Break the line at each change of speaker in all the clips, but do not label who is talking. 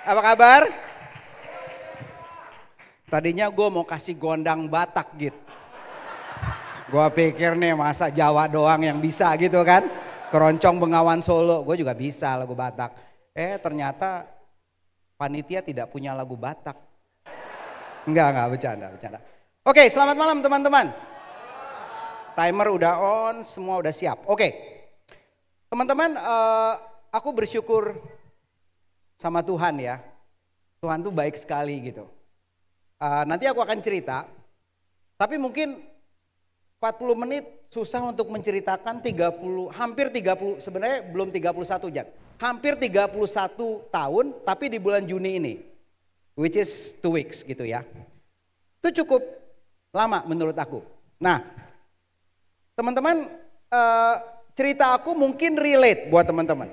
Apa kabar? Tadinya gue mau kasih gondang Batak gitu. Gue pikir nih masa Jawa doang yang bisa gitu kan. Keroncong Bengawan Solo, gue juga bisa lagu Batak. Ternyata panitia tidak punya lagu Batak. Enggak, bercanda. Oke, selamat malam teman-teman. Timer udah on, semua udah siap. Oke, teman-teman, aku bersyukur sama Tuhan ya. Tuhan tuh baik sekali gitu. Nanti aku akan cerita, tapi mungkin 40 menit susah untuk menceritakan hampir 30, sebenarnya belum 31 Jan. Hampir 31 tahun, tapi di bulan Juni ini, which is 2 weeks gitu ya. Itu cukup lama menurut aku. Nah, teman-teman, cerita aku mungkin relate buat teman-teman.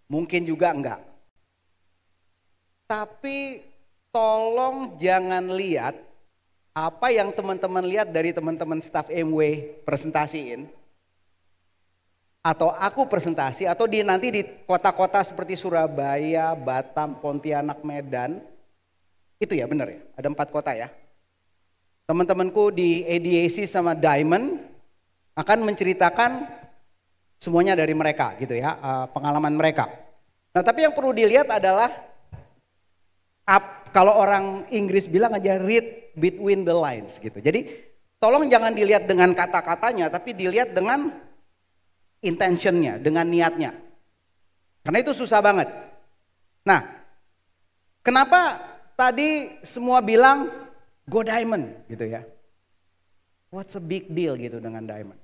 Mungkin juga enggak. Tapi tolong jangan lihat apa yang teman-teman lihat dari teman-teman staff MW presentasiin. Atau aku presentasi, atau nanti di kota-kota seperti Surabaya, Batam, Pontianak, Medan. Itu ya benar ya, ada 4 kota ya. Teman-temanku di ADAC sama Diamond akan menceritakan semuanya dari mereka gitu ya, pengalaman mereka. Nah tapi yang perlu dilihat adalah kalau orang Inggris bilang aja read between the lines gitu. Jadi tolong jangan dilihat dengan kata-katanya, tapi dilihat dengan intentionnya, dengan niatnya. Karena itu susah banget. Nah, kenapa tadi semua bilang go Diamond gitu ya? What's a big deal gitu dengan Diamond?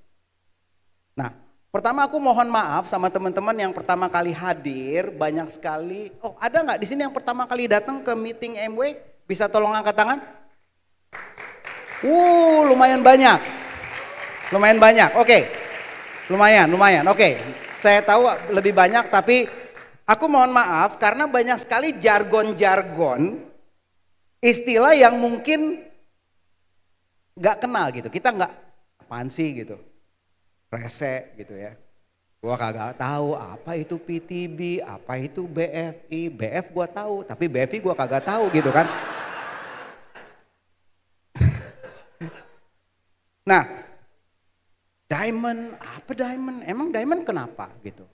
Nah, pertama aku mohon maaf sama teman-teman yang pertama kali hadir, banyak sekali. Oh, ada nggak di sini yang pertama kali datang ke meeting MW? Bisa tolong angkat tangan? Lumayan banyak. Lumayan banyak. Oke. Lumayan. Oke. Saya tahu lebih banyak, tapi aku mohon maaf karena banyak sekali jargon-jargon istilah yang mungkin nggak kenal gitu. Kita nggak apaan sih gitu. Rese gitu ya. Gua kagak tahu apa itu PTB, apa itu BFI. BF gua tahu, tapi BFI gua kagak tahu gitu kan. Nah, Diamond, apa Diamond? Emang Diamond kenapa gitu?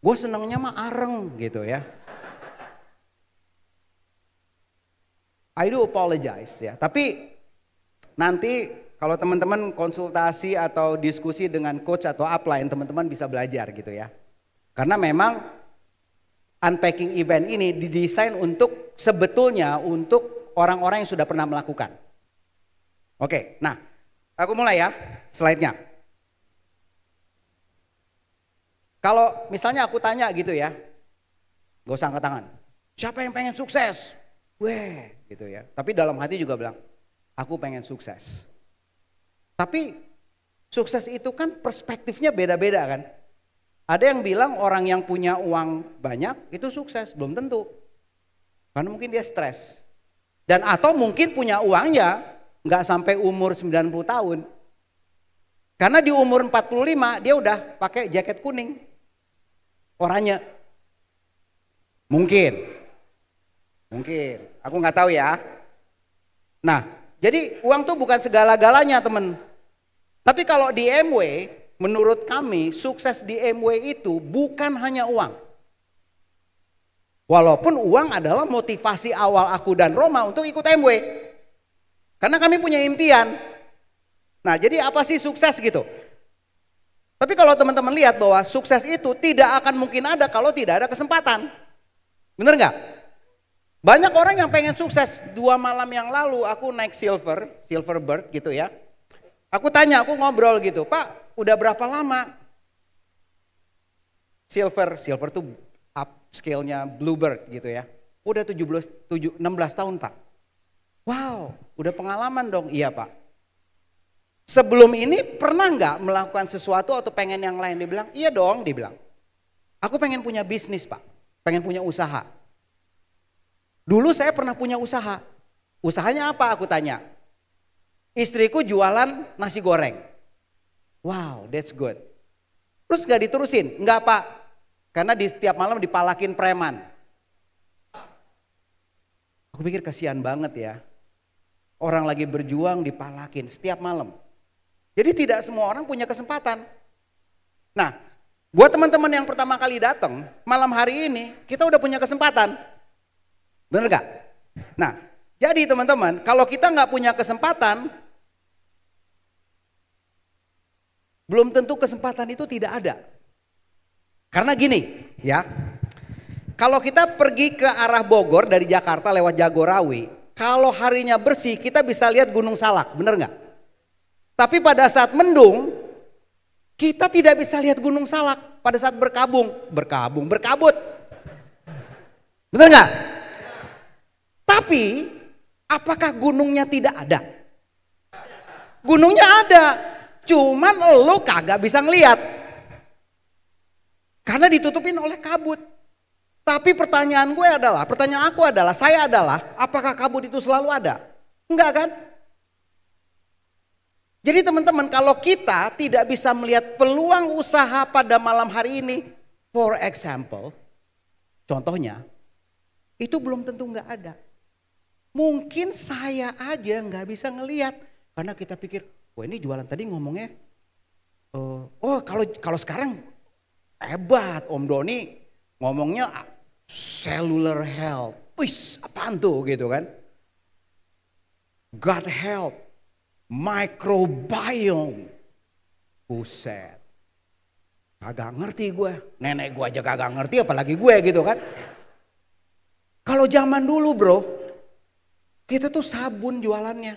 Gue senengnya mah areng gitu ya. I do apologize ya, tapi nanti kalau teman-teman konsultasi atau diskusi dengan coach atau upline, teman-teman bisa belajar gitu ya. Karena memang unpacking event ini didesain untuk sebetulnya untuk orang-orang yang sudah pernah melakukan. Oke, nah aku mulai ya slide-nya. Kalau misalnya aku tanya gitu ya, gak usah angkat tangan. Siapa yang pengen sukses? Weh gitu ya. Tapi dalam hati juga bilang, aku pengen sukses. Tapi sukses itu kan perspektifnya beda-beda kan. Ada yang bilang orang yang punya uang banyak itu sukses, belum tentu. Karena mungkin dia stres. Dan atau mungkin punya uangnya nggak sampai umur 90 tahun. Karena di umur 45 dia udah pakai jaket kuning. Oranye. Mungkin. Aku nggak tahu ya. Nah, jadi uang tuh bukan segala-galanya teman. Tapi kalau di MW, menurut kami sukses di MW itu bukan hanya uang. Walaupun uang adalah motivasi awal aku dan Roma untuk ikut MW. Karena kami punya impian. Nah jadi apa sih sukses gitu? Tapi kalau teman-teman lihat bahwa sukses itu tidak akan mungkin ada kalau tidak ada kesempatan. Bener nggak? Banyak orang yang pengen sukses. 2 malam yang lalu aku naik Silverbird gitu ya. Aku tanya, aku ngobrol gitu, Pak udah berapa lama? Silver tuh upscale-nya Bluebird gitu ya. Udah 16 tahun Pak. Wow, udah pengalaman dong. Iya Pak. Sebelum ini pernah nggak melakukan sesuatu atau pengen yang lain? Dia bilang, iya dong, dia bilang. Aku pengen punya bisnis Pak, pengen punya usaha. Dulu saya pernah punya usaha. Usahanya apa aku tanya? Istriku jualan nasi goreng. Wow, that's good. Terus gak diterusin? Enggak Pak, karena di setiap malam dipalakin preman. Aku pikir kasihan banget ya. Orang lagi berjuang dipalakin setiap malam. Jadi tidak semua orang punya kesempatan. Nah, buat teman-teman yang pertama kali datang, malam hari ini kita udah punya kesempatan. Bener gak? Nah, jadi teman-teman, kalau kita nggak punya kesempatan, belum tentu kesempatan itu tidak ada. Karena gini, ya. Kalau kita pergi ke arah Bogor dari Jakarta lewat Jagorawi, kalau harinya bersih kita bisa lihat Gunung Salak, bener nggak? Tapi pada saat mendung, kita tidak bisa lihat Gunung Salak. Pada saat berkabut. Bener nggak? Tapi, apakah gunungnya tidak ada? Gunungnya ada, cuman lo kagak bisa ngeliat. Karena ditutupin oleh kabut. Tapi pertanyaan aku adalah, apakah kabut itu selalu ada? Enggak kan? Jadi teman-teman, kalau kita tidak bisa melihat peluang usaha pada malam hari ini, for example, contohnya, itu belum tentu nggak ada. Mungkin saya aja nggak bisa ngelihat, karena kita pikir, wah ini jualan tadi ngomongnya, kalau sekarang hebat, Om Doni ngomongnya cellular health, wis apaan tuh gitu kan? gut health, microbiome. Buset. Kagak ngerti gue. Nenek gue aja kagak ngerti apalagi gue gitu kan. Kalau zaman dulu bro, kita tuh sabun jualannya.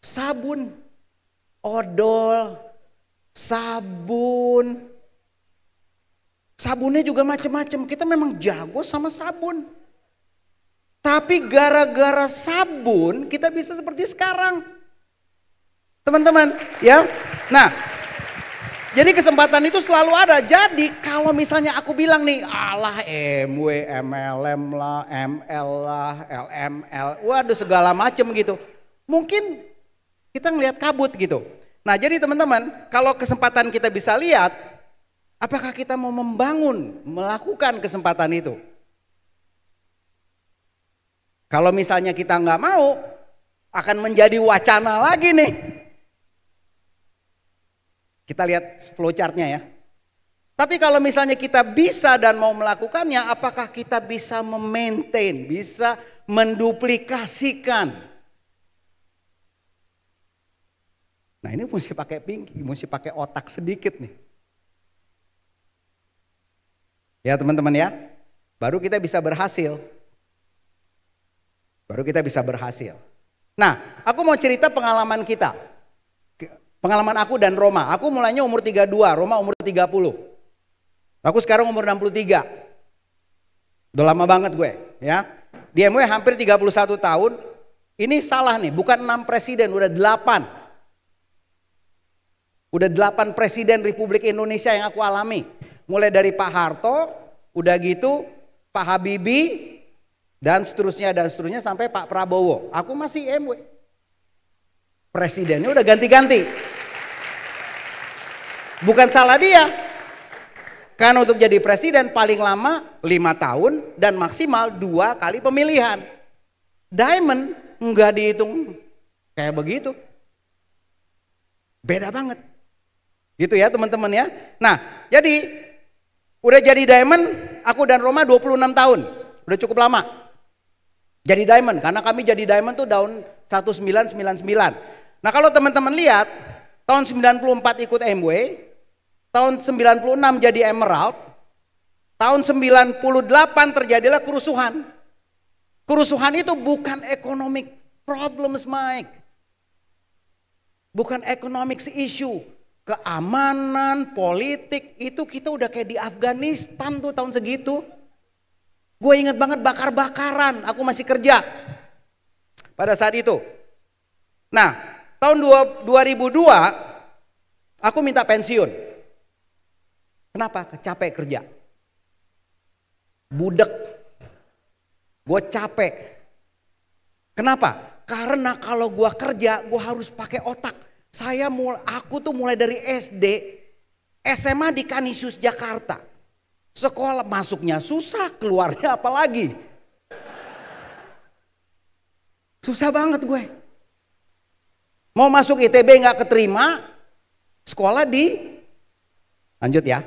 Sabun, odol, sabun. Sabunnya juga macem-macem. Kita memang jago sama sabun. Tapi gara-gara sabun kita bisa seperti sekarang. Teman-teman ya. Nah, jadi kesempatan itu selalu ada. Jadi kalau misalnya aku bilang nih, alah MW, MLM lah, ML lah, LML, waduh segala macem gitu. Mungkin kita ngelihat kabut gitu. Nah jadi teman-teman, kalau kesempatan kita bisa lihat, apakah kita mau melakukan kesempatan itu? Kalau misalnya kita nggak mau, akan menjadi wacana lagi nih. Kita lihat flowchartnya ya. Tapi kalau misalnya kita bisa dan mau melakukannya, apakah kita bisa memaintain, bisa menduplikasikan? Nah ini mesti pakai pinky, mesti pakai otak sedikit nih. Ya teman-teman ya, baru kita bisa berhasil. Baru kita bisa berhasil. Nah, aku mau cerita pengalaman kita. Pengalaman aku dan Roma. Aku mulainya umur 32, Roma umur 30. Aku sekarang umur 63. Udah lama banget gue, ya. Di MW hampir 31 tahun. Ini salah nih, bukan 6 presiden, udah 8. Udah 8 presiden Republik Indonesia yang aku alami. Mulai dari Pak Harto, udah gitu Pak Habibie, dan seterusnya sampai Pak Prabowo. Aku masih MW. Presidennya udah ganti-ganti. Bukan salah dia. Karena untuk jadi presiden paling lama 5 tahun dan maksimal 2 kali pemilihan. Diamond nggak dihitung kayak begitu. Beda banget. Gitu ya teman-teman ya. Nah jadi udah jadi diamond aku dan Roma 26 tahun. Udah cukup lama. Jadi diamond, karena kami jadi diamond tuh tahun 1999. Nah kalau teman-teman lihat, tahun 94 ikut MW, tahun 96 jadi emerald, tahun 98 terjadilah kerusuhan. Kerusuhan itu bukan economic problems Mike. Bukan economic issue. Keamanan, politik, itu kita udah kayak di Afghanistan tuh tahun segitu. Gue inget banget bakar-bakaran, aku masih kerja pada saat itu. Nah, tahun 2002 aku minta pensiun. Kenapa? Capek kerja. Budek. Gue capek. Kenapa? Karena kalau gue kerja, gue harus pakai otak. Aku tuh mulai dari SD, SMA di Kanisius Jakarta. Sekolah masuknya susah, keluarnya apalagi. Susah banget gue. Mau masuk ITB nggak keterima, sekolah di, lanjut ya.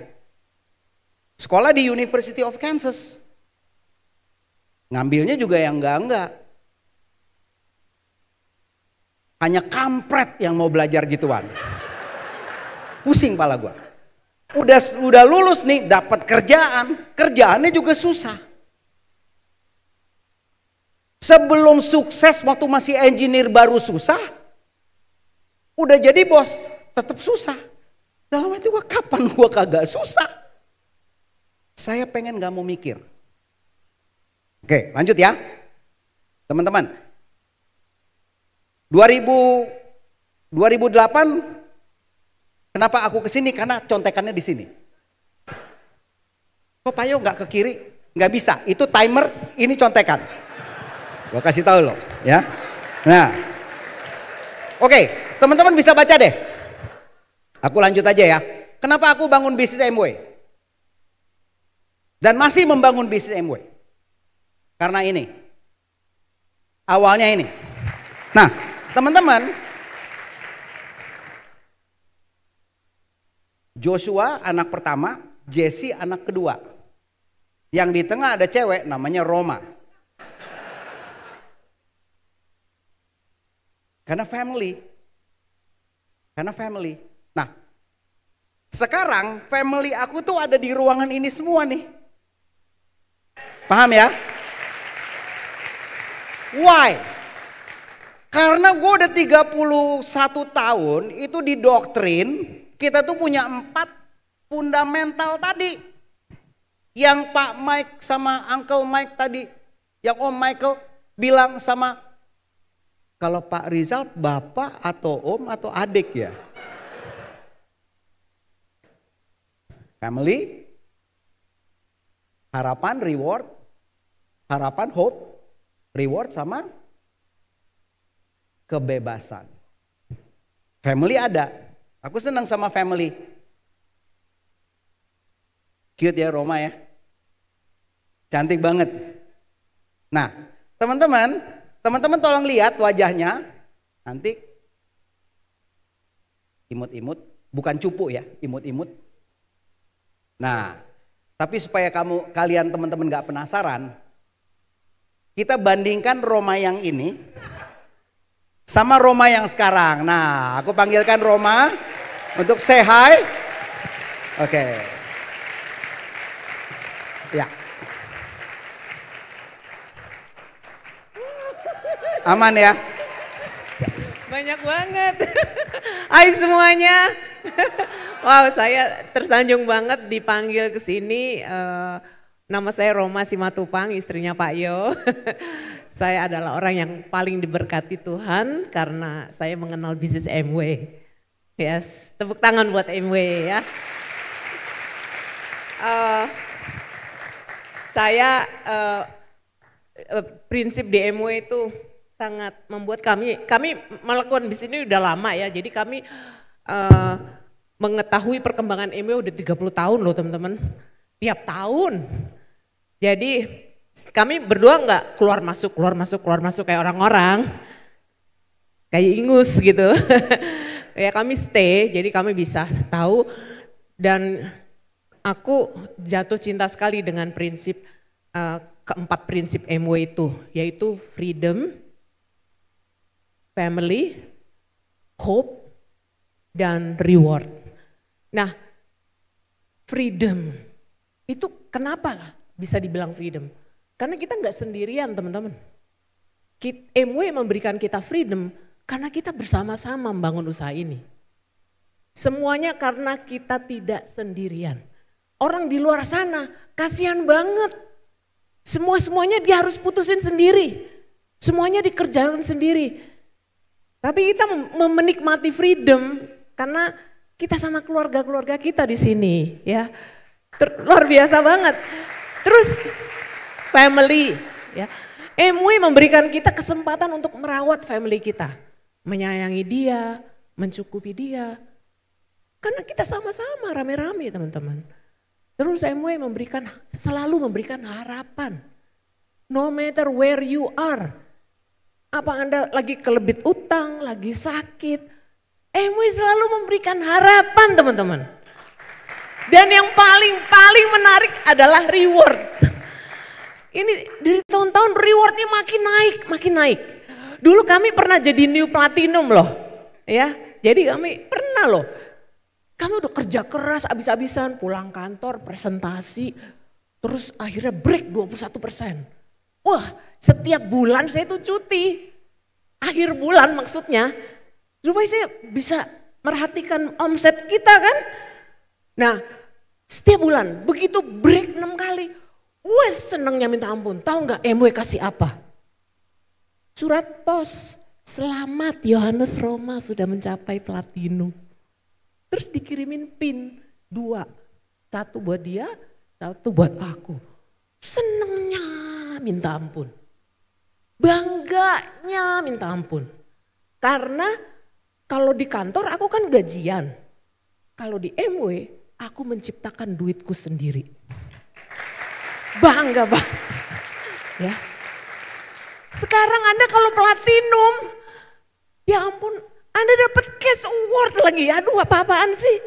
Sekolah di University of Kansas. Ngambilnya juga yang enggak. Hanya kampret yang mau belajar gituan. Pusing pala gue. Udah lulus nih, dapat kerjaan. Kerjaannya juga susah. Sebelum sukses waktu masih engineer baru susah. Udah jadi bos, tetap susah. Dalam hati gue, kapan gue kagak susah? Saya pengen gak mau mikir. Oke, lanjut ya. Teman-teman. 2008, kenapa aku kesini? Karena contekannya di sini. Kok Payo nggak ke kiri? Nggak bisa. Itu timer, ini contekan. Gue kasih tahu loh, ya. Nah, oke, teman-teman bisa baca deh. Aku lanjut aja ya. Kenapa aku bangun bisnis MW? Dan masih membangun bisnis MW? Karena ini. Awalnya ini. Nah, teman-teman. Joshua anak pertama, Jesse anak kedua. Yang di tengah ada cewek namanya Roma. Karena family. Nah, sekarang family aku tuh ada di ruangan ini semua nih. Paham ya? Why? Karena gue udah 31 tahun itu didoktrin kita tuh punya 4 fundamental tadi. Yang Pak Mike sama Uncle Mike tadi, yang Om Michael bilang sama, kalau Pak Rizal bapak atau om atau adik ya? Family, harapan, reward, harapan, hope, reward sama kebebasan. Family ada, aku senang sama family. Cute ya Roma ya, cantik banget. Nah teman-teman tolong lihat wajahnya, nanti imut-imut, bukan cupu ya, imut-imut. Nah, tapi supaya kalian teman-teman gak penasaran, kita bandingkan Roma yang ini sama Roma yang sekarang. Nah, aku panggilkan Roma untuk say hi. Oke. Ya. Aman ya?
Banyak banget. Hai semuanya. Wow, saya tersanjung banget dipanggil ke sini. Nama saya Roma Simatupang, istrinya Pak Yo. Saya adalah orang yang paling diberkati Tuhan karena saya mengenal bisnis MW. Yes, tepuk tangan buat MW ya. Saya prinsip di MW itu sangat membuat kami melakukan bisnis ini udah lama ya. Jadi kami mengetahui perkembangan MW udah 30 tahun loh teman-teman. Tiap tahun. Jadi kami berdua nggak keluar masuk kayak orang-orang. Kayak ingus gitu. Ya kami stay, jadi kami bisa tahu. Dan aku jatuh cinta sekali dengan prinsip keempat prinsip MW itu, yaitu freedom, family, hope, dan reward. Nah, freedom itu kenapa bisa dibilang freedom? Karena kita nggak sendirian teman-teman. MW memberikan kita freedom karena kita bersama-sama membangun usaha ini. Semuanya karena kita tidak sendirian. Orang di luar sana kasihan banget. Semuanya dia harus putusin sendiri. Semuanya dikerjakan sendiri. Tapi kita menikmati freedom karena kita sama keluarga-keluarga kita di sini, ya. Luar biasa banget. Terus family, ya. MW memberikan kita kesempatan untuk merawat family kita, menyayangi dia, mencukupi dia. Karena kita sama-sama rame-rame, teman-teman. Terus MW selalu memberikan harapan. No matter where you are. Apa Anda lagi kelebit utang, lagi sakit? Amway selalu memberikan harapan teman-teman. Dan yang paling menarik adalah reward. Ini dari tahun-tahun rewardnya makin naik. Dulu kami pernah jadi new platinum loh. Ya, jadi kami pernah loh. Kami udah kerja keras abis-abisan, pulang kantor, presentasi. Terus akhirnya break 21%. Wah, setiap bulan saya tuh cuti. Akhir bulan maksudnya. Supaya saya bisa merhatikan omset kita kan. Nah, setiap bulan begitu break 6 kali. Wah, senengnya minta ampun. Tahu nggak Amway kasih apa? Surat pos. Selamat Yohanes Roma sudah mencapai platinum. Terus dikirimin pin 2. 1 buat dia, 1 buat aku. Senengnya minta ampun. Bangganya minta ampun. Karena kalau di kantor aku kan gajian. Kalau di Amway aku menciptakan duitku sendiri. Bangga banget. Ya. Sekarang Anda kalau platinum, ya ampun, Anda dapat cash award lagi. Aduh, apa-apaan sih?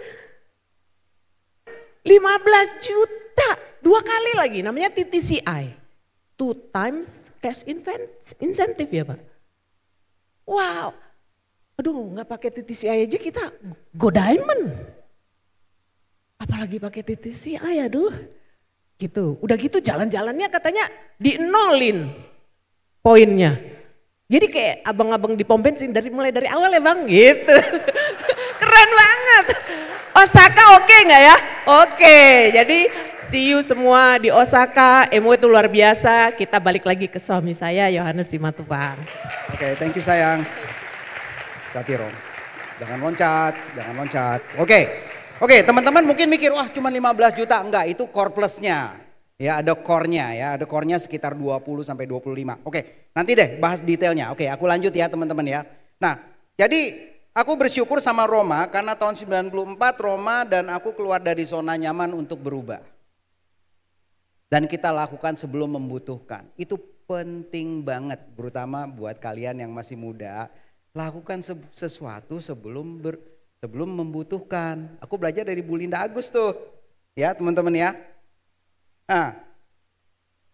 15 juta, 2 kali lagi, namanya TTCI. 2 times cash incentive ya Pak. Wow, aduh nggak pakai TTCI aja kita go diamond. Apalagi pakai TTCI, aduh. Gitu, udah gitu jalan-jalannya katanya dienolin poinnya. Jadi kayak abang-abang di pom bensin mulai dari awal ya Bang, gitu. Keren banget. Osaka oke nggak ya? Oke, jadi see you semua di Osaka. Amway itu luar biasa. Kita balik lagi ke suami saya, Yohanes Simatupang.
Oke, thank you sayang. Hati Rom. Jangan loncat. Oke, teman-teman mungkin mikir, wah cuma 15 juta. Enggak, itu core plusnya. Ya ada core-nya ya, ada core-nya sekitar 20 sampai 25. Oke, nanti deh bahas detailnya. Oke, aku lanjut ya teman-teman ya. Nah, jadi aku bersyukur sama Roma karena tahun 94 Roma dan aku keluar dari zona nyaman untuk berubah. Dan kita lakukan sebelum membutuhkan. Itu penting banget, terutama buat kalian yang masih muda. Lakukan sesuatu sebelum membutuhkan. Aku belajar dari Bu Linda Agus tuh. Ya teman-teman ya. Nah,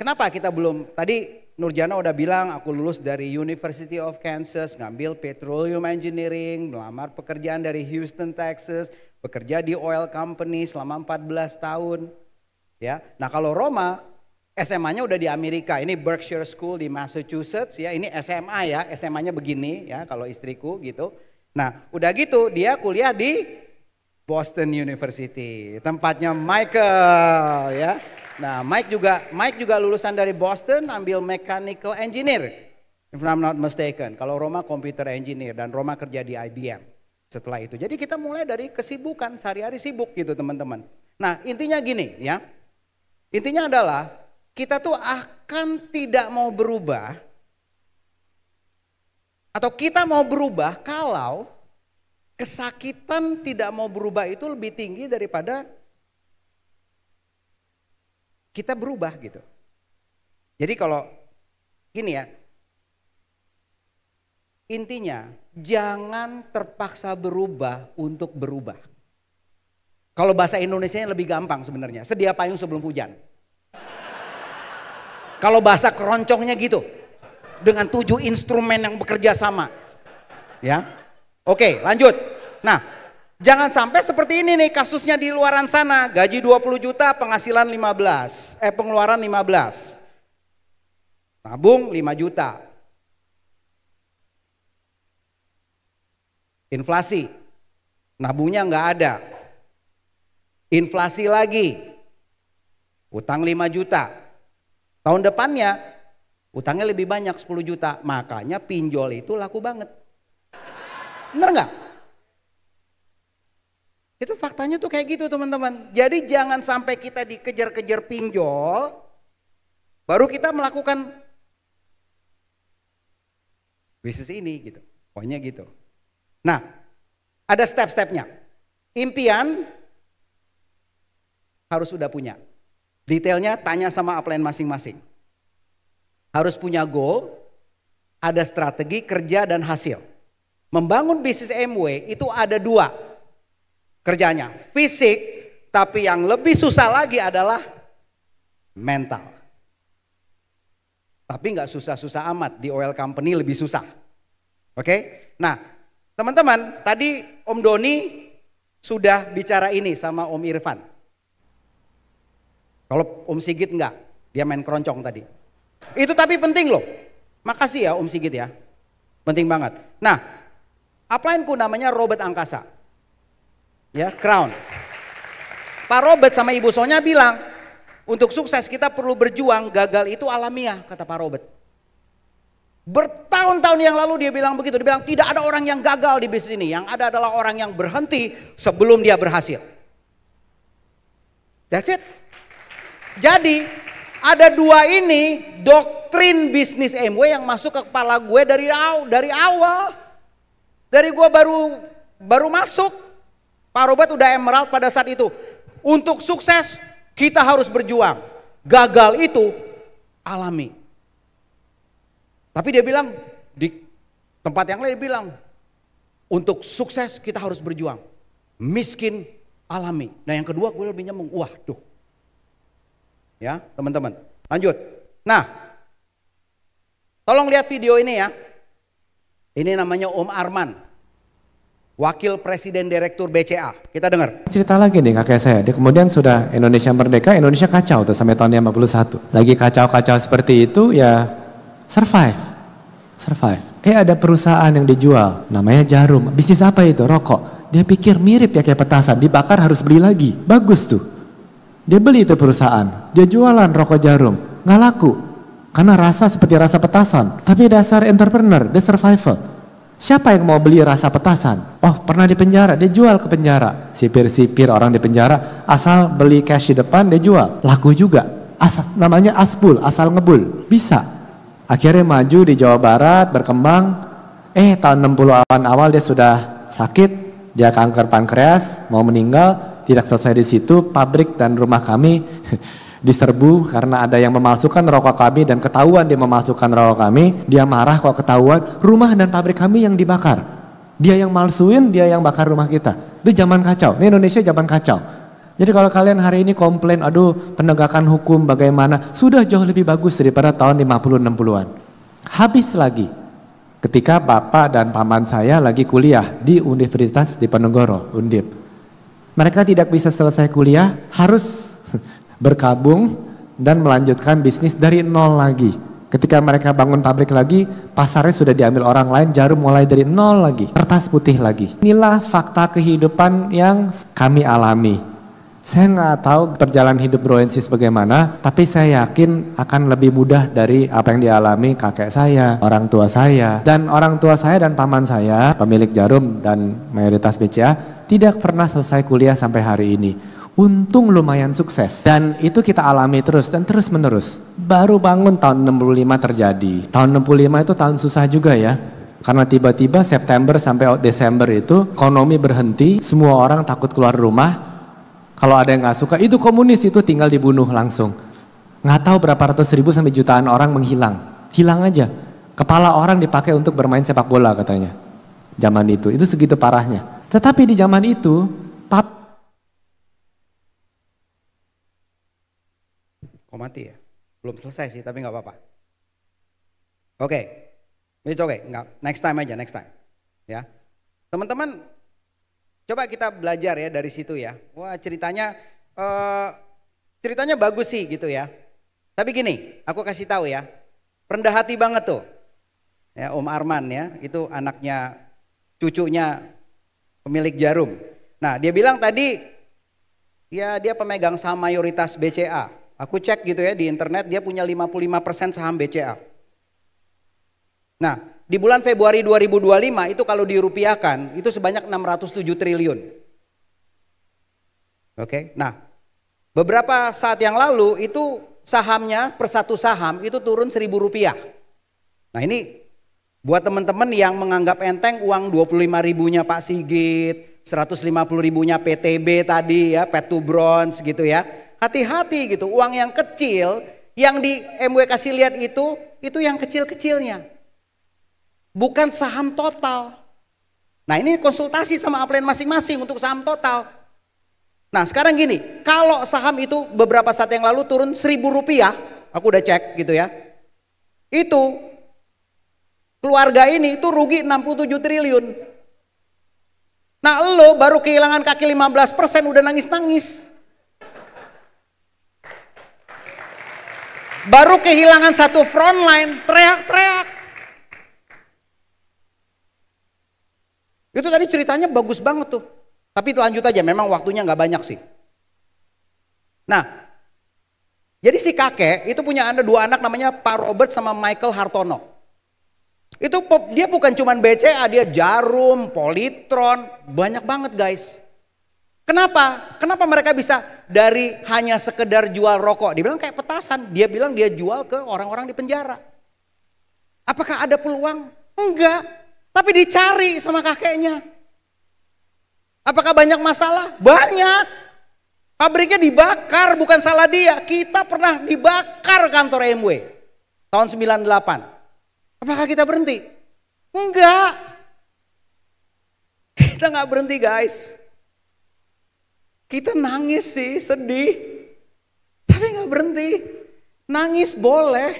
kenapa kita belum, tadi Nurjana udah bilang aku lulus dari University of Kansas, ngambil petroleum engineering, melamar pekerjaan dari Houston, Texas, bekerja di oil company selama 14 tahun. Ya, nah kalau Roma, SMA-nya udah di Amerika, ini Berkshire School di Massachusetts ya, ini SMA ya, SMA-nya begini ya kalau istriku gitu. Nah udah gitu dia kuliah di Boston University, tempatnya Michael ya. Nah Mike juga lulusan dari Boston, ambil mechanical engineer, if I'm not mistaken. Kalau Roma computer engineer dan Roma kerja di IBM setelah itu. Jadi kita mulai dari kesibukan, sehari-hari sibuk gitu teman-teman. Nah intinya gini ya, intinya adalah kita tuh akan tidak mau berubah atau kita mau berubah kalau kesakitan tidak mau berubah itu lebih tinggi daripada kita berubah gitu. Jadi kalau gini ya, intinya jangan terpaksa berubah untuk berubah. Kalau bahasa Indonesianya lebih gampang sebenarnya, sedia payung sebelum hujan. Kalau bahasa keroncongnya gitu, dengan 7 instrumen yang bekerja sama. Ya, oke lanjut. Nah, jangan sampai seperti ini nih kasusnya di luaran sana, gaji 20 juta, penghasilan 15, pengeluaran 15. Nabung 5 juta. Inflasi, nabungnya nggak ada. Inflasi lagi, utang 5 juta. Tahun depannya utangnya lebih banyak 10 juta, makanya pinjol itu laku banget. Bener nggak? Itu faktanya tuh kayak gitu teman-teman. Jadi jangan sampai kita dikejar-kejar pinjol, baru kita melakukan bisnis ini gitu. Pokoknya gitu. Nah, ada step-stepnya. Impian harus sudah punya. Detailnya tanya sama upline masing-masing. Harus punya goal, ada strategi, kerja, dan hasil. Membangun bisnis MW itu ada dua kerjanya. Fisik, tapi yang lebih susah lagi adalah mental. Tapi nggak susah-susah amat, di oil company lebih susah. Oke? Nah, teman-teman, tadi Om Doni sudah bicara ini sama Om Irfan. Kalau Om Sigit enggak, dia main keroncong tadi. Itu tapi penting loh. Makasih ya Om Sigit ya. Penting banget. Nah, upline-ku namanya Robert Angkasa. Ya, Crown. Pak Robert sama Ibu Sonya bilang, untuk sukses kita perlu berjuang, gagal itu alamiah, kata Pak Robert. Bertahun-tahun yang lalu dia bilang begitu. Dia bilang tidak ada orang yang gagal di bisnis ini. Yang ada adalah orang yang berhenti sebelum dia berhasil. That's it. Jadi ada dua ini doktrin bisnis MW yang masuk ke kepala gue dari awal. Dari gue baru masuk. Pak Robert udah emerald pada saat itu. Untuk sukses kita harus berjuang. Gagal itu alami. Tapi dia bilang di tempat yang lain dia bilang untuk sukses kita harus berjuang. Miskin alami. Nah yang kedua gue lebih nyambung. Waduh. Ya teman-teman. Lanjut. Nah. Tolong lihat video ini ya. Ini namanya Om Arman. Wakil Presiden Direktur BCA. Kita dengar.
Cerita lagi nih kakek saya. Dia kemudian sudah Indonesia merdeka. Indonesia kacau tuh sampai tahun 51. Lagi kacau-kacau seperti itu ya survive. Ada perusahaan yang dijual. Namanya Jarum. Bisnis apa itu? Rokok. Dia pikir mirip ya kayak petasan. Dibakar harus beli lagi. Bagus tuh. Dia beli itu perusahaan, dia jualan rokok Jarum, nggak laku. Karena rasa seperti rasa petasan, tapi dasar entrepreneur, dia survival. Siapa yang mau beli rasa petasan? Oh pernah di penjara, dia jual ke penjara. Sipir-sipir orang di penjara, asal beli cash di depan dia jual. Laku juga, namanya aspul, asal ngebul, bisa. Akhirnya maju di Jawa Barat, berkembang. Tahun 60-an awal dia sudah sakit, dia kanker pankreas, mau meninggal. Tidak selesai di situ, pabrik dan rumah kami diserbu karena ada yang memalsukan rokok kami dan ketahuan dia memalsukan rokok kami. Dia marah kok ketahuan, rumah dan pabrik kami yang dibakar. Dia yang malsuin, dia yang bakar rumah kita. Itu zaman kacau, ini Indonesia zaman kacau. Jadi kalau kalian hari ini komplain, aduh penegakan hukum bagaimana, sudah jauh lebih bagus daripada tahun 50-60an. Habis lagi ketika bapak dan paman saya lagi kuliah di Universitas Diponegoro, Undip. Mereka tidak bisa selesai kuliah, harus berkabung dan melanjutkan bisnis dari nol lagi. Ketika mereka bangun pabrik lagi, pasarnya sudah diambil orang lain, Jarum mulai dari nol lagi, kertas putih lagi. Inilah fakta kehidupan yang kami alami. Saya nggak tahu perjalanan hidup Bro Ensis bagaimana, tapi saya yakin akan lebih mudah dari apa yang dialami kakek saya, orang tua saya, dan paman saya, pemilik Jarum dan mayoritas BCA, tidak pernah selesai kuliah sampai hari ini. Untung lumayan sukses. Dan itu kita alami terus dan terus menerus. Baru bangun tahun 65 terjadi. Tahun 65 itu tahun susah juga ya. Karena tiba-tiba September sampai Desember itu ekonomi berhenti. Semua orang takut keluar rumah. Kalau ada yang gak suka, itu komunis itu tinggal dibunuh langsung. Nggak tahu berapa ratus ribu sampai jutaan orang menghilang. Hilang aja. Kepala orang dipakai untuk bermain sepak bola katanya. Zaman itu segitu parahnya. Tetapi di zaman itu,
kok mati ya? Belum selesai sih, tapi nggak apa-apa. Oke, it's okay, next time aja, next time. Ya, teman-teman, coba kita belajar ya dari situ ya. Wah ceritanya bagus sih gitu ya. Tapi gini, aku kasih tahu ya, rendah hati banget tuh. Ya, Om Arman ya, itu anaknya, cucunya pemilik Jarum. Nah dia bilang tadi ya dia pemegang saham mayoritas BCA. Aku cek gitu ya di internet, dia punya 55% saham BCA. Nah di bulan Februari 2025 itu kalau dirupiahkan itu sebanyak 607 triliun. Oke, nah beberapa saat yang lalu itu sahamnya per satu saham itu turun 1.000 rupiah. Nah ini buat teman-teman yang menganggap enteng uang 25 ribunya Pak Sigit, 150 ribunya PTB tadi ya, Pet to Bronze gitu ya. Hati-hati gitu, uang yang kecil yang di MW kasih lihat itu yang kecil-kecilnya. bukan saham total. Nah ini konsultasi sama upline masing-masing untuk saham total. Nah sekarang gini, kalau saham itu beberapa saat yang lalu turun Rp1.000, aku udah cek gitu ya. Itu keluarga ini itu rugi 67 triliun. Nah lo baru kehilangan kaki 15% udah nangis-nangis. Baru kehilangan satu frontline, teriak-teriak. Itu tadi ceritanya bagus banget tuh. Tapi lanjut aja, memang waktunya nggak banyak sih. Nah, jadi si kakek itu punya dua anak namanya Pak Robert sama Michael Hartono. Itu dia bukan cuman BCA, dia Jarum, Polytron, banyak banget guys. Kenapa? Kenapa mereka bisa dari hanya sekedar jual rokok? Dia bilang kayak petasan, dia bilang dia jual ke orang-orang di penjara. Apakah ada peluang? Enggak, tapi dicari sama kakeknya. Apakah banyak masalah? Banyak. Pabriknya dibakar, bukan salah dia. Kita pernah dibakar kantor MW tahun 98. Apakah kita berhenti? Enggak. Kita nggak berhenti guys. Kita nangis sih, sedih. Tapi nggak berhenti. Nangis boleh.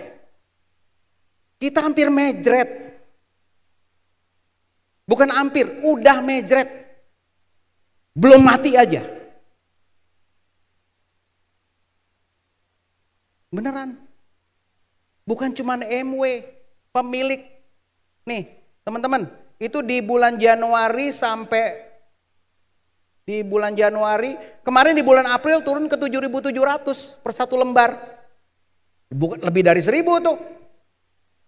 Kita hampir mejret. Bukan hampir, udah mejret. Belum mati aja. Beneran. Bukan cuman MW, pemilik. Nih, teman-teman, itu di bulan Januari sampai di bulan Januari, kemarin di bulan April turun ke 7.700 per satu lembar. Lebih dari 1.000 tuh.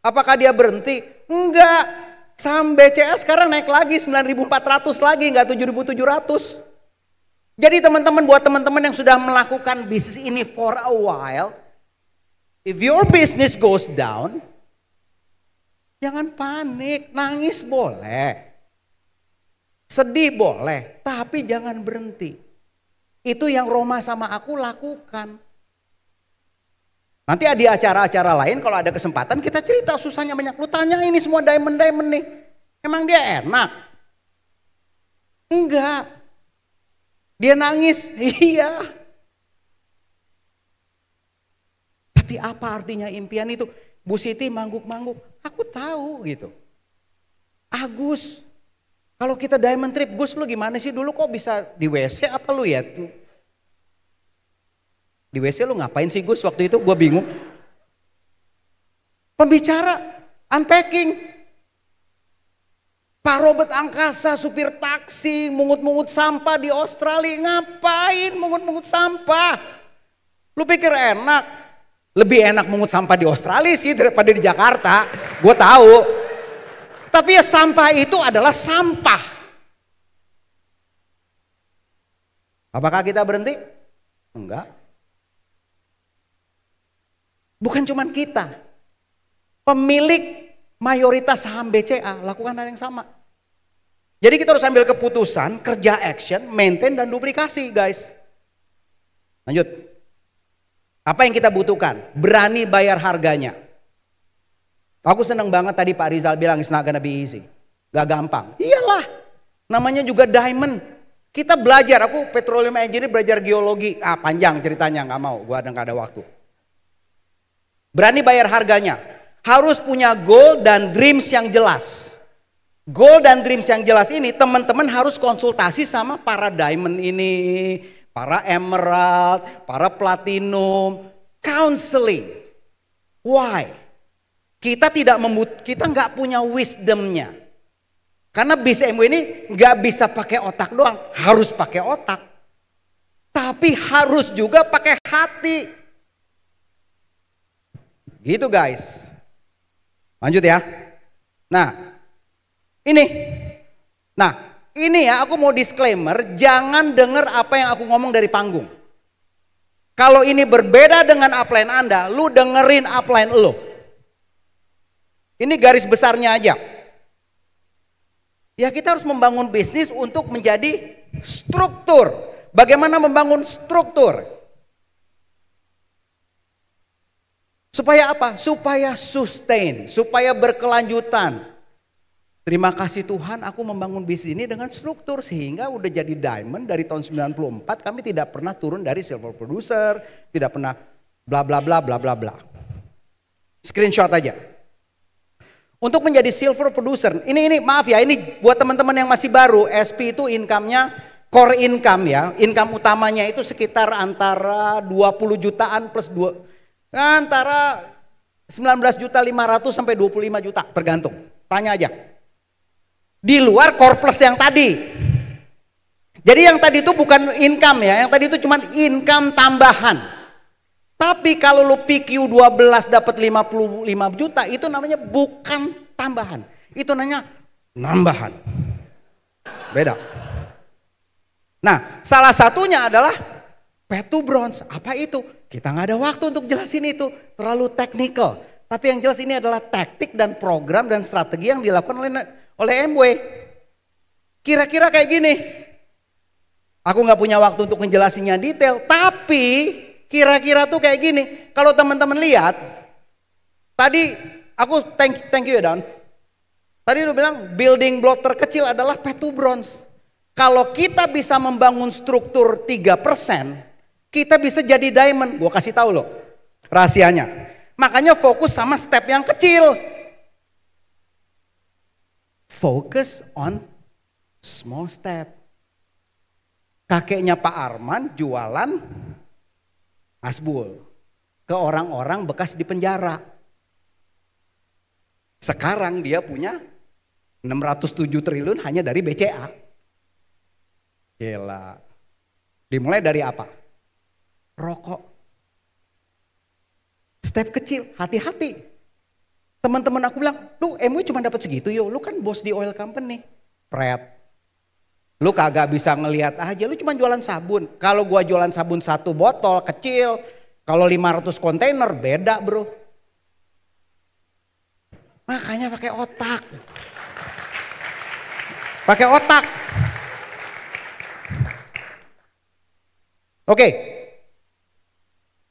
Apakah dia berhenti? Enggak. Saham BCA sekarang naik lagi 9.400 lagi, enggak 7.700. Jadi teman-teman, buat teman-teman yang sudah melakukan bisnis ini for a while, if your business goes down, jangan panik, nangis boleh. Sedih boleh, tapi jangan berhenti. Itu yang Roma sama aku lakukan. Nanti di acara-acara lain kalau ada kesempatan kita cerita susahnya banyak. Lu tanya ini semua diamond-diamond nih. Emang dia enak? Enggak. Dia nangis, iya. Tapi apa artinya impian itu? Bu Siti mangguk-mangguk, aku tahu gitu. Agus, kalau kita diamond trip, Gus lu gimana sih dulu kok bisa di WC apa lu ya? Di WC lu ngapain sih Gus waktu itu? Gue bingung. Pembicara, unpacking. Pak Robert Angkasa, supir taksi, mungut-mungut sampah di Australia. Ngapain mungut-mungut sampah? Lu pikir enak? Lebih enak mungut sampah di Australia sih daripada di Jakarta. Gue tahu. Tapi ya sampah itu adalah sampah. Apakah kita berhenti? Enggak. Bukan cuma kita, pemilik mayoritas saham BCA lakukan hal yang sama. Jadi kita harus ambil keputusan, kerja action, maintain dan duplikasi guys. Lanjut. Apa yang kita butuhkan? Berani bayar harganya. Aku seneng banget tadi Pak Rizal bilang it's not gonna be easy. Gak gampang. Iyalah, namanya juga diamond. Kita belajar, aku petroleum engineer belajar geologi. Panjang ceritanya, gak mau, gak ada waktu. Berani bayar harganya. Harus punya goal dan dreams yang jelas. Goal dan dreams yang jelas ini teman-teman harus konsultasi sama para diamond ini, para emerald, para platinum, counseling. Why? Kita nggak punya wisdomnya. Karena BCMW ini nggak bisa pakai otak doang, harus pakai otak. Tapi harus juga pakai hati. Gitu guys. Lanjut ya. Nah, ini ya aku mau disclaimer, jangan dengar apa yang aku ngomong dari panggung. Kalau ini berbeda dengan upline Anda, lu dengerin upline lu. Ini garis besarnya aja. Ya kita harus membangun bisnis untuk menjadi struktur. Bagaimana membangun struktur? Supaya apa? Supaya sustain, supaya berkelanjutan. Terima kasih Tuhan aku membangun bisnis ini dengan struktur sehingga udah jadi diamond dari tahun 94 kami tidak pernah turun dari silver producer, tidak pernah bla bla bla bla bla bla. Screenshot aja. Untuk menjadi silver producer, ini maaf ya, ini buat teman-teman yang masih baru, SP itu income-nya core income ya, income utamanya itu sekitar antara 20 jutaan plus antara 19.500.000 sampai 25 juta tergantung. Tanya aja. Di luar core plus yang tadi. Jadi yang tadi itu bukan income ya, yang tadi itu cuma income tambahan. Tapi kalau lu PQ 12 dapat 55 juta itu namanya bukan tambahan. Itu namanya nambahan. Beda. Nah, salah satunya adalah path to bronze. Apa itu? Kita nggak ada waktu untuk jelasin itu, terlalu teknikal. Tapi yang jelas ini adalah taktik dan program dan strategi yang dilakukan oleh MW. Kira-kira kayak gini. Aku nggak punya waktu untuk menjelasinnya detail, tapi kira-kira tuh kayak gini. Kalau teman-teman lihat, tadi aku thank you ya Don. Tadi lu bilang building block terkecil adalah path to bronze. Kalau kita bisa membangun struktur 3%, kita bisa jadi diamond. Gue kasih tahu loh rahasianya. Makanya fokus sama step yang kecil. Focus on small step. Kakeknya Pak Arman jualan asbul ke orang-orang bekas di penjara. Sekarang dia punya 607 triliun hanya dari BCA. Gila. Dimulai dari apa? Rokok. Step kecil, hati-hati. Teman-teman aku bilang, lu MW cuma dapat segitu yo, lu kan bos di oil company. Pret. Lu kagak bisa ngelihat aja, lu cuma jualan sabun. Kalau gua jualan sabun 1 botol kecil, kalau 500 kontainer beda bro. Makanya pakai otak. Pakai otak. Oke.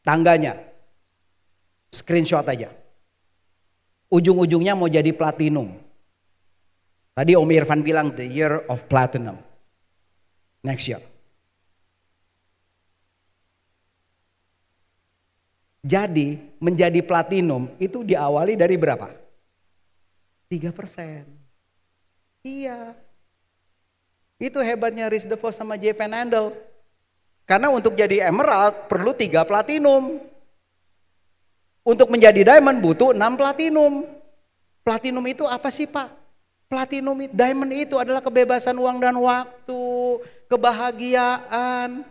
Tangganya. Screenshot aja. Ujung-ujungnya mau jadi platinum. Tadi Om Irfan bilang the year of platinum. Next year. Jadi menjadi platinum itu diawali dari berapa? 3%. Iya. Itu hebatnya Rich DeVos sama Jay Van Andel. Karena untuk jadi emerald perlu 3 platinum. Untuk menjadi diamond butuh 6 platinum. Platinum itu apa sih Pak? Platinum, diamond itu adalah kebebasan uang dan waktu, kebahagiaan.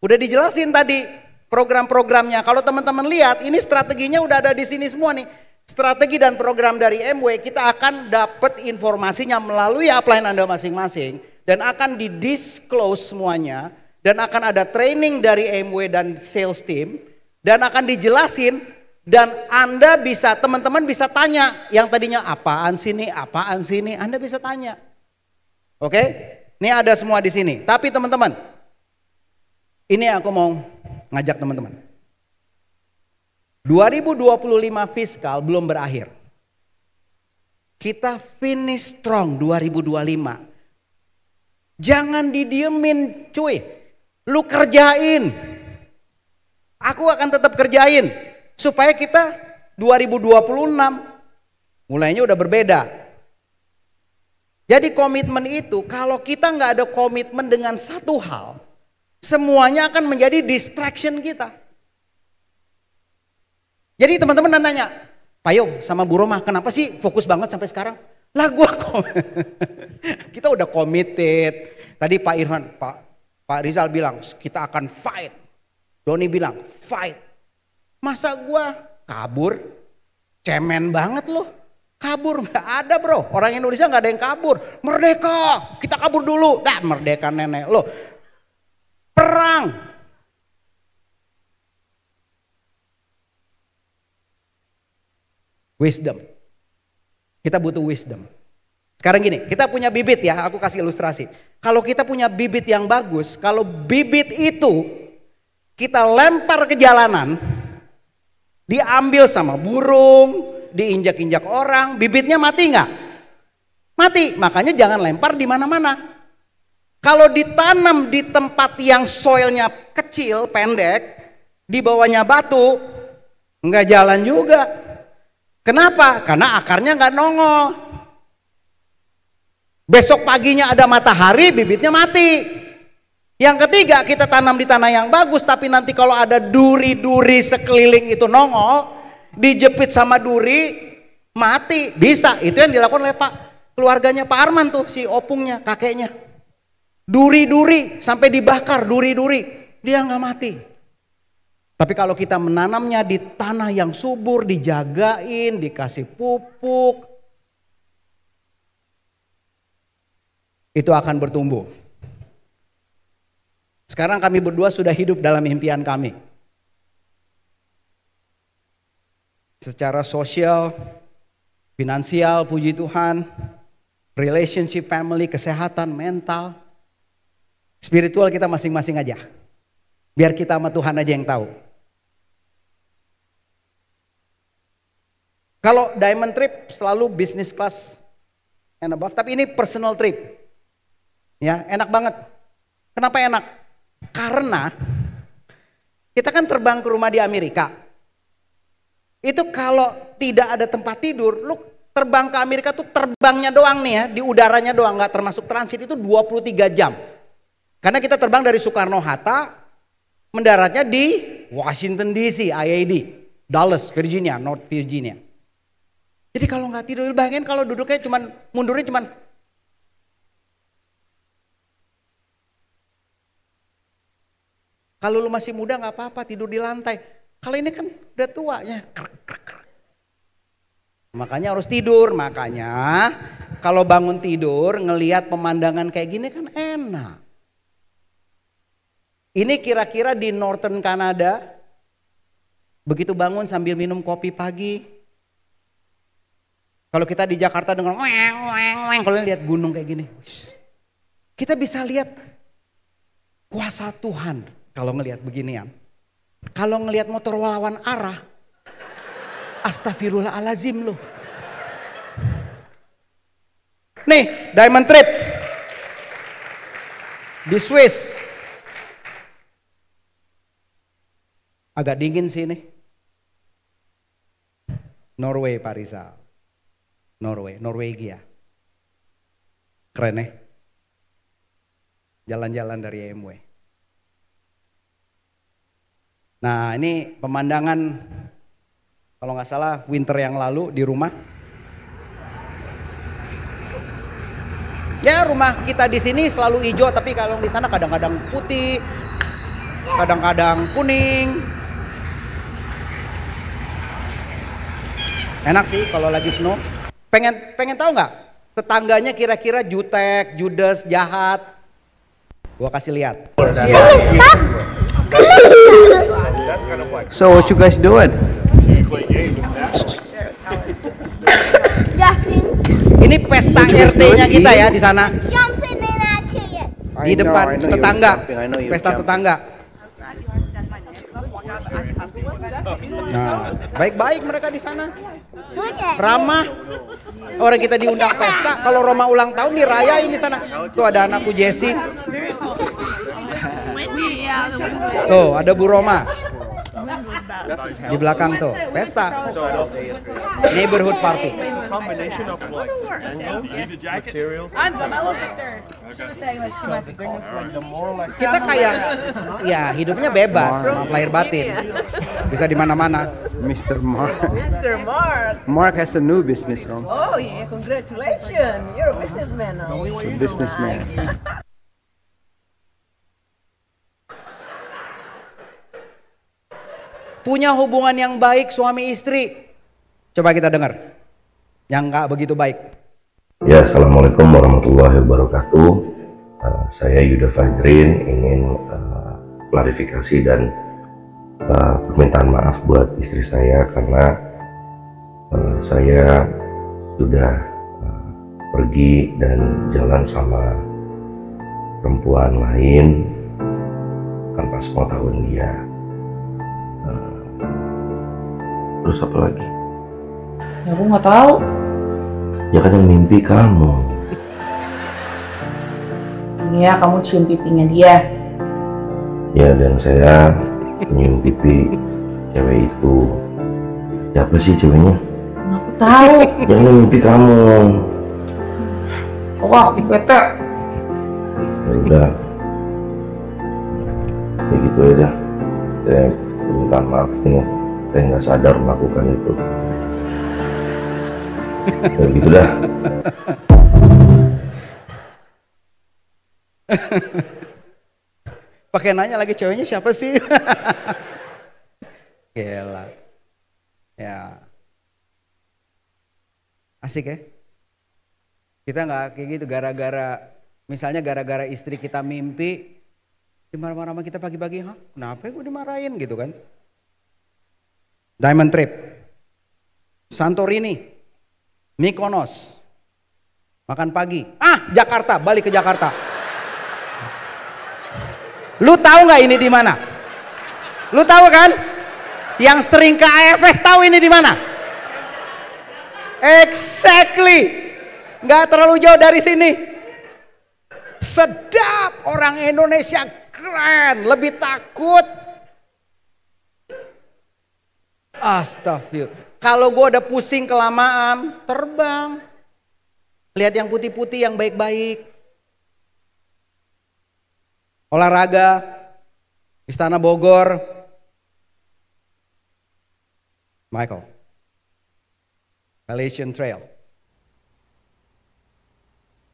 Udah dijelasin tadi program-programnya. Kalau teman-teman lihat, ini strateginya udah ada di sini semua nih. Strategi dan program dari MW, kita akan dapat informasinya melalui upline Anda masing-masing. Dan akan di-disclose semuanya. Dan akan ada training dari MW dan sales team. Dan akan dijelasin. Dan Anda bisa, teman-teman bisa tanya. Yang tadinya apaan sini, Anda bisa tanya. Oke? Ini ada semua di sini. Tapi teman-teman, ini aku mau ngajak teman-teman. 2025 fiskal belum berakhir. Kita finish strong 2025. Jangan didiemin cuy. Lu kerjain. Aku akan tetap kerjain. Supaya kita 2026 mulainya udah berbeda. Jadi komitmen itu kalau kita nggak ada komitmen dengan satu hal. Semuanya akan menjadi distraction kita. Jadi teman-teman nanya, Pak Yo sama Bu Roma kenapa sih fokus banget sampai sekarang? Lah gua kok. Kita udah committed. Tadi Pak Irfan, Pak Rizal bilang kita akan fight. Doni bilang fight. Masa gua kabur? Cemen banget loh. Kabur nggak ada bro. Orang Indonesia nggak ada yang kabur. Merdeka, kita kabur dulu. Dah merdeka nenek loh. Perang. Wisdom. Kita butuh wisdom. Sekarang gini, kita punya bibit ya, aku kasih ilustrasi. Kalau kita punya bibit yang bagus, kalau bibit itu kita lempar ke jalanan, diambil sama burung, diinjak-injak orang, bibitnya mati nggak? mati. Makanya jangan lempar di mana-mana. Kalau ditanam di tempat yang soilnya kecil, pendek, di bawahnya batu, nggak jalan juga. Kenapa? Karena akarnya nggak nongol. Besok paginya ada matahari, bibitnya mati. Yang ketiga, kita tanam di tanah yang bagus, tapi nanti kalau ada duri-duri sekeliling itu nongol, dijepit sama duri, mati. Bisa, itu yang dilakukan oleh keluarganya Pak Arman tuh, si opungnya, kakeknya. Duri-duri, sampai dibakar duri-duri, dia nggak mati. Tapi kalau kita menanamnya di tanah yang subur, dijagain, dikasih pupuk, itu akan bertumbuh. Sekarang kami berdua sudah hidup dalam impian kami. Secara sosial, finansial, puji Tuhan, relationship, family, kesehatan, mental, spiritual kita masing-masing aja. Biar kita sama Tuhan aja yang tahu. Kalau diamond trip selalu business class and above, tapi ini personal trip. Ya, enak banget. Kenapa enak? Karena kita kan terbang ke rumah di Amerika. Itu kalau tidak ada tempat tidur, lu terbang ke Amerika tuh terbangnya doang nih ya, di udaranya doang, nggak termasuk transit, itu 23 jam. Karena kita terbang dari Soekarno-Hatta, mendaratnya di Washington DC, IAD, Dallas, Virginia, North Virginia. Jadi kalau nggak tidur, bayangin kalau duduknya cuman, mundurnya cuman. Kalau lu masih muda nggak apa-apa tidur di lantai. Kalau ini kan udah tuanya. Makanya harus tidur. Makanya kalau bangun tidur ngelihat pemandangan kayak gini kan enak. Ini kira-kira di Northern Canada. Begitu bangun sambil minum kopi pagi. Kalau kita di Jakarta dengan weng, kalau lihat gunung kayak gini. Kita bisa lihat kuasa Tuhan. Kalau ngelihat beginian, kalau ngelihat motor lawan arah, astagfirullahalazim loh. Nih, diamond trip di Swiss. Agak dingin sih ini. Norway, Pak Rizal. Norwegia. Keren ya. Jalan-jalan dari EMW. Nah ini pemandangan kalau nggak salah winter yang lalu di rumah. Ya rumah kita di sini selalu hijau, tapi kalau di sana kadang-kadang putih, kadang-kadang kuning. Enak sih kalau lagi snow. Pengen tahu nggak tetangganya kira-kira jutek, judes, jahat? Gua kasih lihat.
So what you guys doing?
Ini pesta RT-nya kita ya di sana. Di depan tetangga. Pesta tetangga. Nah, baik-baik mereka di sana. Ramah. Orang kita diundang pesta, kalau Roma ulang tahun dirayain di sana. Tuh ada anakku Jesse. Tuh ada Bu Roma. Di belakang tuh, pesta. Neighborhood party. Kita kayak ya hidupnya bebas, maaf lahir batin. Bisa di mana-mana.
Mr. Mark.
Mr. Mark.
Mark has a new business, wrong?
Oh yeah, congratulations. You're a businessman now.
He's a businessman.
Punya hubungan yang baik suami istri. Coba kita dengar. Yang nggak begitu baik.
Ya, assalamualaikum warahmatullahi wabarakatuh. Saya Yuda Fajrin ingin klarifikasi dan permintaan maaf buat istri saya karena saya sudah pergi dan jalan sama perempuan lain tanpa sepengetahuan dia. Terus apa lagi?
Ya aku nggak tahu.
Ya kan yang mimpi kamu.
Iya, kamu cium pipinya dia.
Ya, dan saya nyium pipi cewek itu. Siapa sih ceweknya?
Aku tahu.
Yang mimpi kamu.
Wah, aku bete.
Ya udah. Ya gitu aja. Saya minta maaf nih. Saya nggak sadar melakukan itu. Ya gitu dah.
Pakai nanya lagi ceweknya siapa sih? Gila. Ya. Asik ya? Kita nggak kayak gitu misalnya gara-gara istri kita mimpi, dimarah-marah sama kita pagi-pagi, hah? Kenapa gue dimarahin gitu kan? Diamond Trip, Santorini, Mykonos, makan pagi, Jakarta, balik ke Jakarta. Lu tahu nggak ini di mana? Lu tahu kan? Yang sering ke AFS tahu ini di mana? Exactly. Nggak terlalu jauh dari sini. Sedap, orang Indonesia keren, lebih takut. Astagfirullah. Kalau gue udah pusing kelamaan, terbang. Lihat yang putih-putih, yang baik-baik. Olahraga, Istana Bogor. Michael. Appalachian Trail.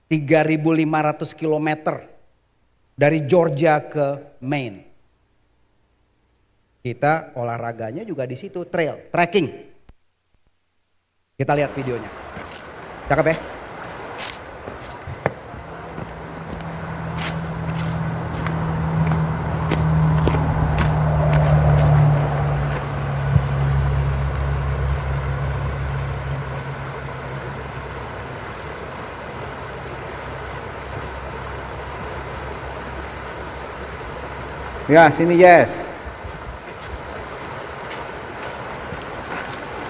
3.500 km dari Georgia ke Maine. Kita olahraganya juga di situ, trail, trekking. Kita lihat videonya. Cakep ya? Ya, sini Jess.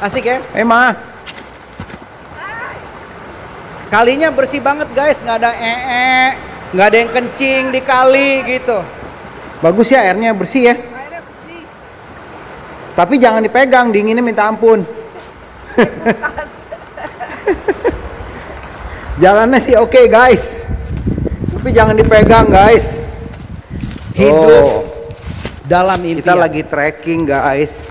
Asik ya? Ma. Kalinya bersih banget guys, nggak ada nggak ada yang kencing di kali gitu. Bagus ya, airnya bersih ya. Tapi jangan dipegang, dinginnya minta ampun. Jalannya sih oke guys, tapi jangan dipegang guys. Hidup dalam impian. Kita lagi trekking guys.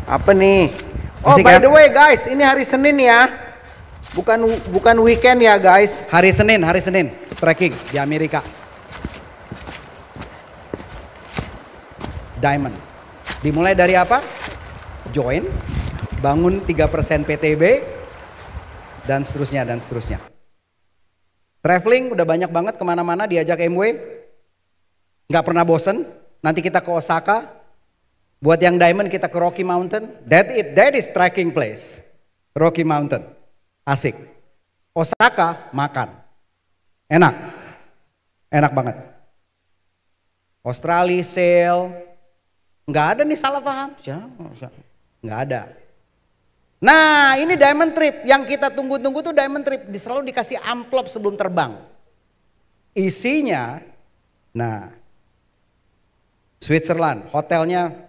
Apa nih? Oh by the way guys, ini hari Senin ya. Bukan weekend ya guys. Hari Senin trekking di Amerika. Diamond. Dimulai dari apa? Join, bangun 3% PTB, dan seterusnya dan seterusnya. Traveling udah banyak banget kemana-mana diajak MW. Nggak pernah bosen. Nanti kita ke Osaka. Buat yang Diamond kita ke Rocky Mountain. That is trekking place. Rocky Mountain. Asik. Osaka makan. Enak. Enak banget. Australia sail. Nggak ada nih salah paham. Nggak ada. Nah ini Diamond Trip, yang kita tunggu-tunggu tuh Diamond Trip, selalu dikasih amplop sebelum terbang. Isinya, nah Switzerland, hotelnya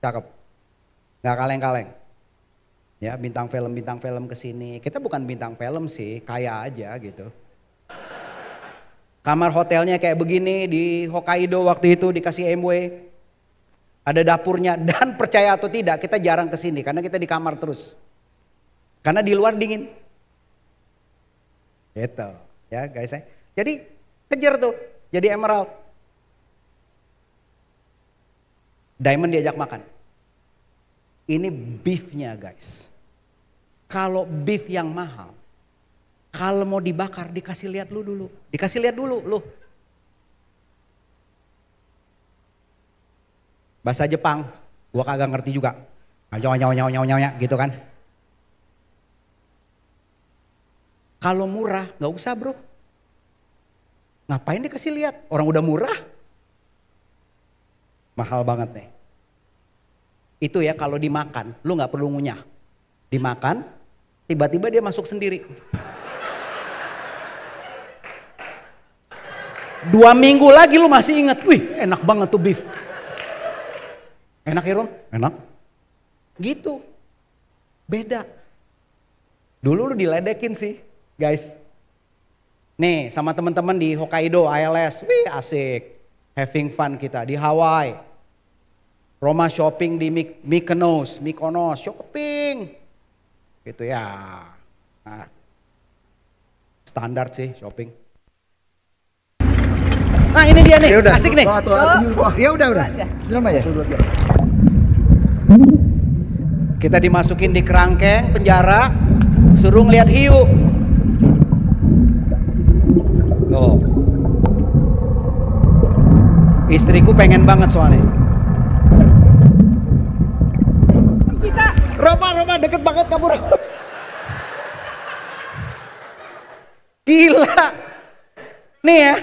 cakep, nggak kaleng-kaleng. Ya bintang film kesini, kita bukan bintang film sih, kaya aja gitu. Kamar hotelnya kayak begini di Hokkaido waktu itu dikasih MW. Ada dapurnya, dan percaya atau tidak kita jarang kesini karena kita di kamar terus. Karena di luar dingin. Gitu ya guys ya. Jadi kejar tuh jadi emerald. Diamond diajak makan. Ini beefnya guys. Kalau beef yang mahal, kalau mau dibakar dikasih lihat lu dulu. Dikasih lihat dulu lu. Bahasa Jepang, gua kagak ngerti juga. Nyawa gitu kan. Kalau murah nggak usah bro. Ngapain dikasih lihat? Orang udah murah. Mahal banget nih. Itu ya kalau dimakan, lu nggak perlu ngunyah. dimakan, tiba-tiba dia masuk sendiri. 2 minggu lagi lu masih inget, wih enak banget tuh beef. Enak ya Ron? Enak. Gitu. Beda. Dulu lu diledekin sih guys. Nih sama teman-teman di Hokkaido, ILS, wih asik. Having fun kita di Hawaii. Roma shopping di Mykonos, shopping. Gitu ya. Nah, standar sih shopping. Nah ini dia nih, asik nih. Ya udah. Selamat ya. Kita dimasukin di kerangkeng penjara, suruh ngeliat hiu. Tuh. Istriku pengen banget soalnya. Roma deket banget kabur. Gila. Nih ya.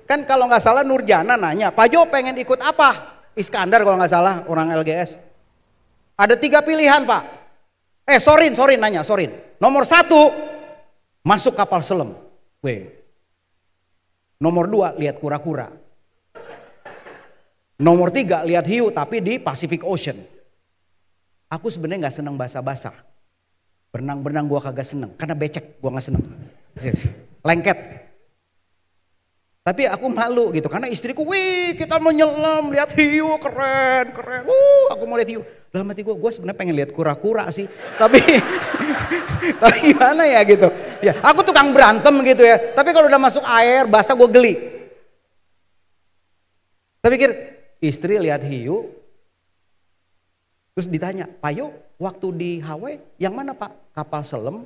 Kan kalau nggak salah Nurjana nanya, Pak Jo pengen ikut apa? Iskandar kalau nggak salah, orang LGS. Ada 3 pilihan Pak. Sorin nanya. Nomor 1, masuk kapal selam. Nomor 2, lihat kura-kura. Nomor 3, lihat hiu tapi di Pacific Ocean. Aku sebenarnya nggak seneng basah-basah. Berenang gua kagak seneng, karena becek gua nggak seneng. Lengket. Tapi aku malu gitu, karena istriku, wih kita mau nyelam, lihat hiu, keren. Aku mau lihat hiu. Dalam hati gue sebenarnya pengen lihat kura-kura sih. Tapi gimana ya gitu. Ya, aku tukang berantem gitu ya. Tapi kalau udah masuk air basah gue geli. Tapi pikir istri lihat hiu. Terus ditanya, Pak Yo waktu di Hawaii yang mana Pak? Kapal selam,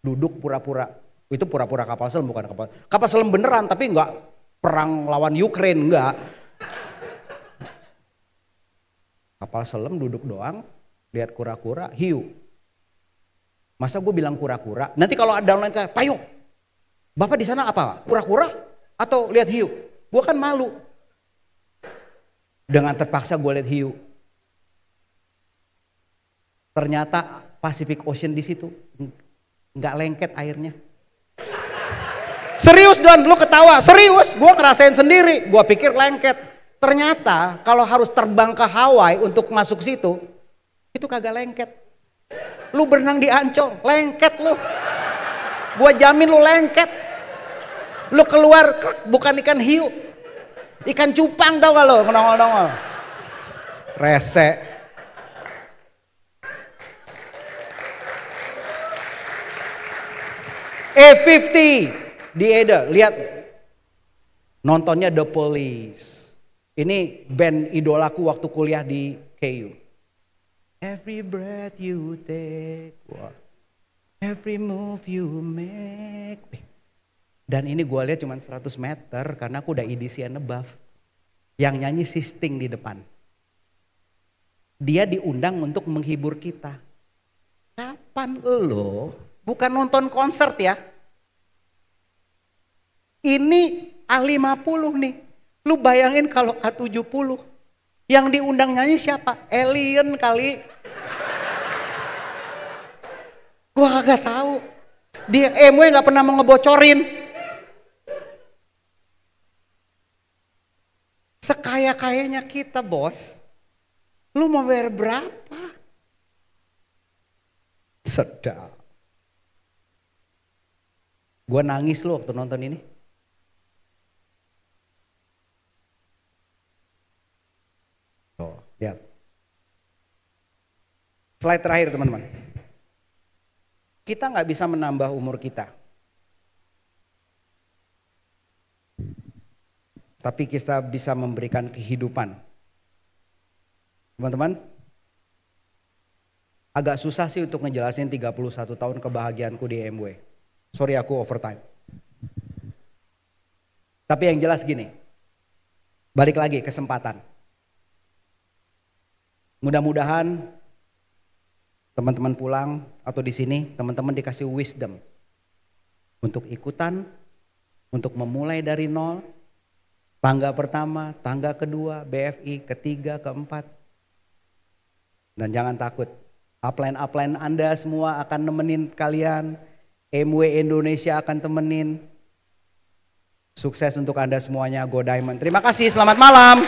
duduk pura-pura. Itu pura-pura kapal selam bukan kapal selam beneran tapi enggak perang lawan Ukraine, enggak. Kapal selam duduk doang, lihat kura-kura, hiu. Masa gue bilang kura-kura? Nanti kalau ada online kayak, Pak Yo, Bapak di sana apa? Kura-kura atau lihat hiu? Gue kan malu. Dengan terpaksa gue lihat hiu. Ternyata Pacific Ocean di situ nggak lengket airnya. Serius Don, lu ketawa, serius, gue ngerasain sendiri, gue pikir lengket. Ternyata kalau harus terbang ke Hawaii untuk masuk situ, itu kagak lengket. Lu berenang di Ancol, lengket lu. Gue jamin lu lengket. Lu keluar bukan ikan hiu, ikan cupang tau gak lu, nongol-nongol. Rese. A50 di Eda, lihat nontonnya The Police. Ini band idolaku waktu kuliah di KU. Every breath you take, every move you make. Dan ini gue lihat cuma 100 meter karena aku udah EDC and above. Yang nyanyi si Sting di depan. Dia diundang untuk menghibur kita. Kapan lo? Bukan nonton konser ya. Ini A50 nih. Lu bayangin kalau A70. Yang diundang nyanyi siapa? Alien kali. Gua kagak tahu. Dia MW gak pernah mau ngebocorin. Sekaya-kayanya kita bos. Lu mau bayar berapa? Sedap. Gua nangis loh waktu nonton ini. Oh, lihat. Slide terakhir teman-teman. Kita nggak bisa menambah umur kita. Tapi kita bisa memberikan kehidupan. Teman-teman, agak susah sih untuk ngejelasin 31 tahun kebahagiaanku di MW. Sorry aku overtime. Tapi yang jelas gini, balik lagi kesempatan. Mudah-mudahan teman-teman pulang atau di sini teman-teman dikasih wisdom untuk ikutan, untuk memulai dari nol, tangga pertama, tangga kedua, BFI, ketiga, keempat. Dan jangan takut, Upline Anda semua akan nemenin kalian. MW Indonesia akan temenin. Sukses untuk Anda semuanya, Go Diamond. Terima kasih, selamat malam.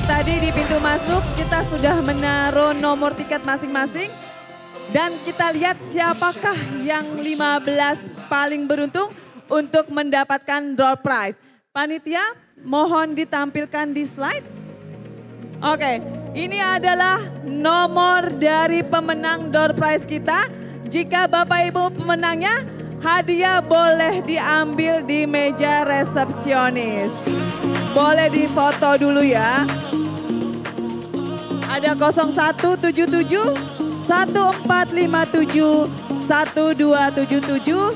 Tadi di pintu masuk kita sudah menaruh nomor tiket masing-masing. Dan kita lihat siapakah yang 15 paling beruntung untuk mendapatkan door prize. Panitia mohon ditampilkan di slide. Oke, ini adalah nomor dari pemenang door prize kita. Jika Bapak Ibu pemenangnya, hadiah boleh diambil di meja resepsionis. Boleh difoto dulu ya. Ada 0177, 1457, 1277,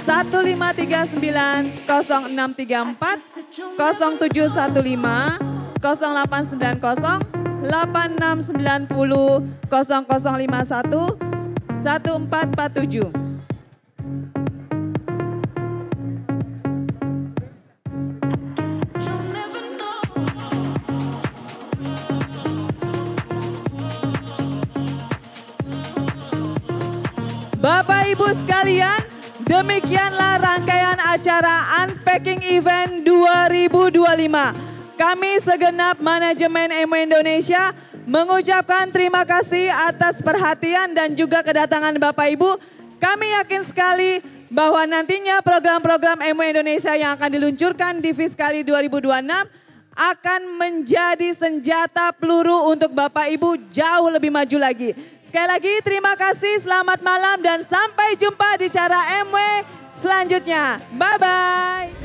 1539, 0634, 0715, 0890, 8690, 0051, 1447. Bapak Ibu sekalian, demikianlah rangkaian acara Unpacking Event 2025. Kami segenap manajemen MW Indonesia mengucapkan terima kasih atas perhatian dan juga kedatangan Bapak Ibu. Kami yakin sekali bahwa nantinya program-program MW Indonesia yang akan diluncurkan di Fiskali 2026 akan menjadi senjata peluru untuk Bapak Ibu jauh lebih maju lagi. Sekali lagi terima kasih, selamat malam dan sampai jumpa di acara MW selanjutnya. Bye-bye.